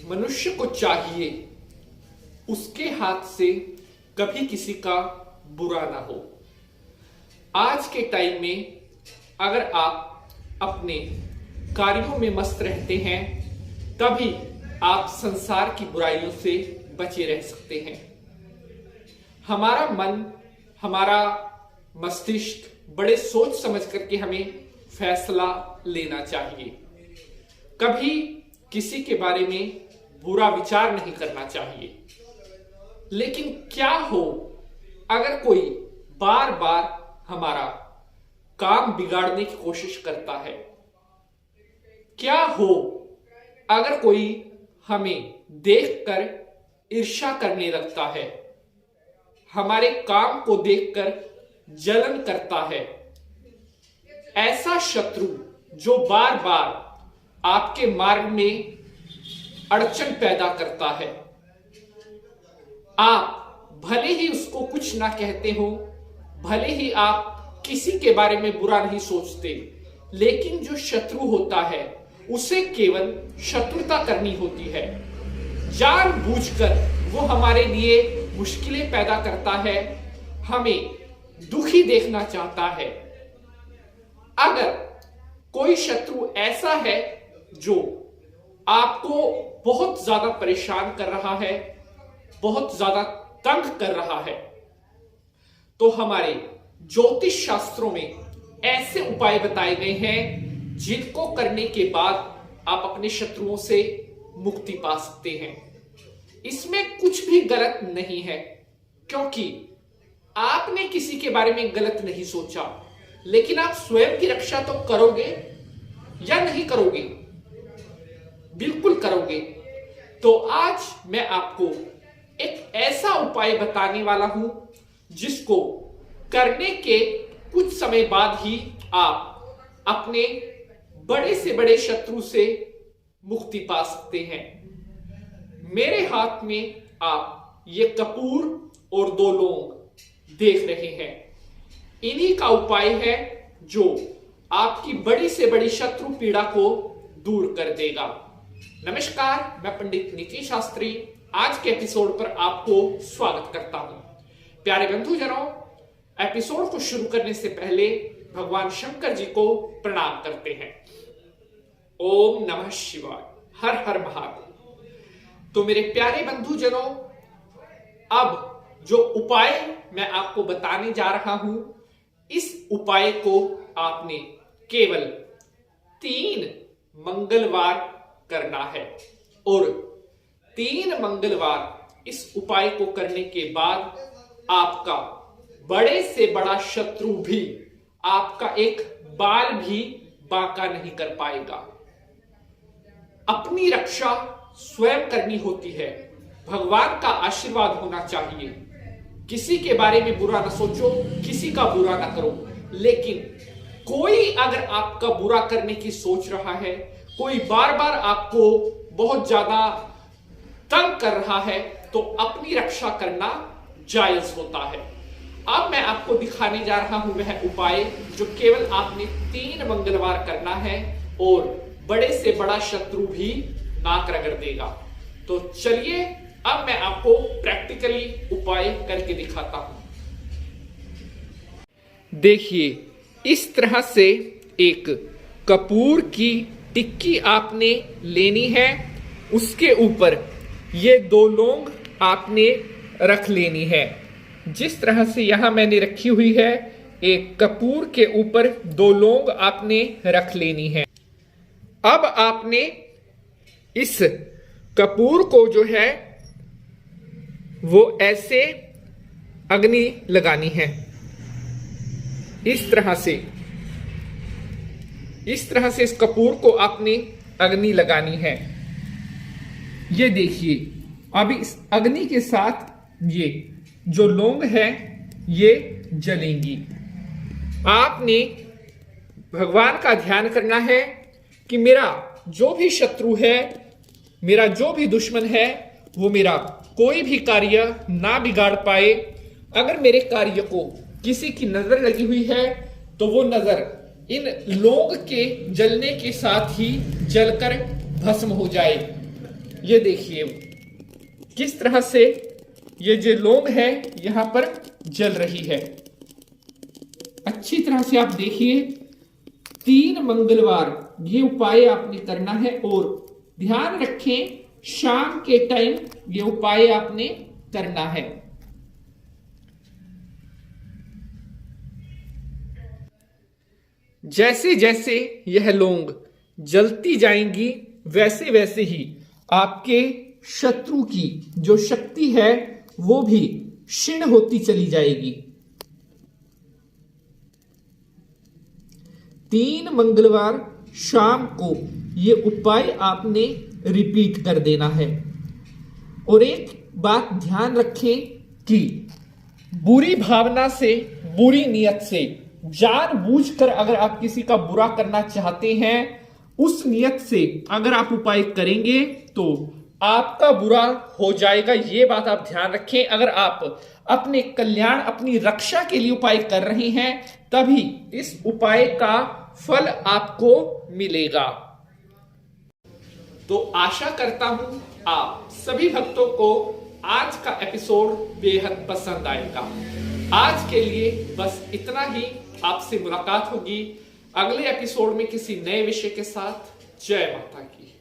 मनुष्य को चाहिए उसके हाथ से कभी किसी का बुरा ना हो। आज के टाइम में अगर आप अपने कार्यों में मस्त रहते हैं तभी आप संसार की बुराइयों से बचे रह सकते हैं। हमारा मन, हमारा मस्तिष्क बड़े सोच समझ करके हमें फैसला लेना चाहिए। कभी किसी के बारे में बुरा विचार नहीं करना चाहिए। लेकिन क्या हो अगर कोई बार बार हमारा काम बिगाड़ने की कोशिश करता है? क्या हो अगर कोई हमें देखकर ईर्ष्या करने लगता है, हमारे काम को देखकर जलन करता है? ऐसा शत्रु जो बार बार आपके मार्ग में अड़चन पैदा करता है, आप भले ही उसको कुछ ना कहते हो, भले ही आप किसी के बारे में बुरा नहीं सोचते, लेकिन जो शत्रु होता है उसे केवल शत्रुता करनी होती है। जानबूझकर वो हमारे लिए मुश्किलें पैदा करता है, हमें दुखी देखना चाहता है। अगर कोई शत्रु ऐसा है जो आपको बहुत ज्यादा परेशान कर रहा है, बहुत ज्यादा तंग कर रहा है, तो हमारे ज्योतिष शास्त्रों में ऐसे उपाय बताए गए हैं जिनको करने के बाद आप अपने शत्रुओं से मुक्ति पा सकते हैं। इसमें कुछ भी गलत नहीं है, क्योंकि आपने किसी के बारे में गलत नहीं सोचा, लेकिन आप स्वयं की रक्षा तो करोगे या नहीं करोगे? बिल्कुल करोगे। तो आज मैं आपको एक ऐसा उपाय बताने वाला हूं जिसको करने के कुछ समय बाद ही आप अपने बड़े से बड़े शत्रु से मुक्ति पा सकते हैं। मेरे हाथ में आप ये कपूर और 2 लौंग देख रहे हैं। इन्हीं का उपाय है जो आपकी बड़ी से बड़ी शत्रु पीड़ा को दूर कर देगा। नमस्कार, मैं पंडित नीति शास्त्री आज के एपिसोड पर आपको स्वागत करता हूं। प्यारे बंधुजनों, एपिसोड को शुरू करने से पहले भगवान शंकर जी को प्रणाम करते हैं। ओम नमः शिवाय, हर हर महादेव। तो मेरे प्यारे बंधुजनों, अब जो उपाय मैं आपको बताने जा रहा हूं, इस उपाय को आपने केवल 3 मंगलवार करना है और 3 मंगलवार इस उपाय को करने के बाद आपका बड़े से बड़ा शत्रु भी आपका एक बाल भी बांका नहीं कर पाएगा। अपनी रक्षा स्वयं करनी होती है, भगवान का आशीर्वाद होना चाहिए। किसी के बारे में बुरा ना सोचो, किसी का बुरा ना करो, लेकिन कोई अगर आपका बुरा करने की सोच रहा है, कोई बार बार आपको बहुत ज्यादा तंग कर रहा है, तो अपनी रक्षा करना जायज होता है। अब मैं आपको दिखाने जा रहा हूं वह उपाय जो केवल आपने 3 मंगलवार करना है और बड़े से बड़ा शत्रु भी नाक रगड़ देगा। तो चलिए अब मैं आपको प्रैक्टिकली उपाय करके दिखाता हूं। देखिए, इस तरह से एक कपूर की टिक्की आपने लेनी है, उसके ऊपर ये 2 लौंग आपने रख लेनी है। जिस तरह से यहां मैंने रखी हुई है, एक कपूर के ऊपर 2 लौंग आपने रख लेनी है। अब आपने इस कपूर को जो है वो ऐसे अग्नि लगानी है। इस तरह से इस कपूर को आपने अग्नि लगानी है। ये देखिए, अभी इस अग्नि के साथ ये जो लौंग है ये जलेंगी। आपने भगवान का ध्यान करना है कि मेरा जो भी शत्रु है, मेरा जो भी दुश्मन है, वो मेरा कोई भी कार्य ना बिगाड़ पाए। अगर मेरे कार्य को किसी की नजर लगी हुई है तो वो नजर इन लौंग के जलने के साथ ही जलकर भस्म हो जाए। ये देखिए किस तरह से ये जो लौंग है यहां पर जल रही है। अच्छी तरह से आप देखिए 3 मंगलवार ये उपाय आपने करना है और ध्यान रखें शाम के टाइम ये उपाय आपने करना है। जैसे जैसे यह लौंग जलती जाएंगी वैसे वैसे ही आपके शत्रु की जो शक्ति है वो भी क्षीण होती चली जाएगी। 3 मंगलवार शाम को ये उपाय आपने रिपीट कर देना है। और एक बात ध्यान रखें कि बुरी भावना से, बुरी नियत से, जानबूझकर अगर आप किसी का बुरा करना चाहते हैं, उस नियत से अगर आप उपाय करेंगे तो आपका बुरा हो जाएगा। ये बात आप ध्यान रखें। अगर आप अपने कल्याण, अपनी रक्षा के लिए उपाय कर रहे हैं तभी इस उपाय का फल आपको मिलेगा। तो आशा करता हूं आप सभी भक्तों को आज का एपिसोड बेहद पसंद आएगा। आज के लिए बस इतना ही। आपसे मुलाकात होगी अगले एपिसोड में किसी नए विषय के साथ। जय माता की।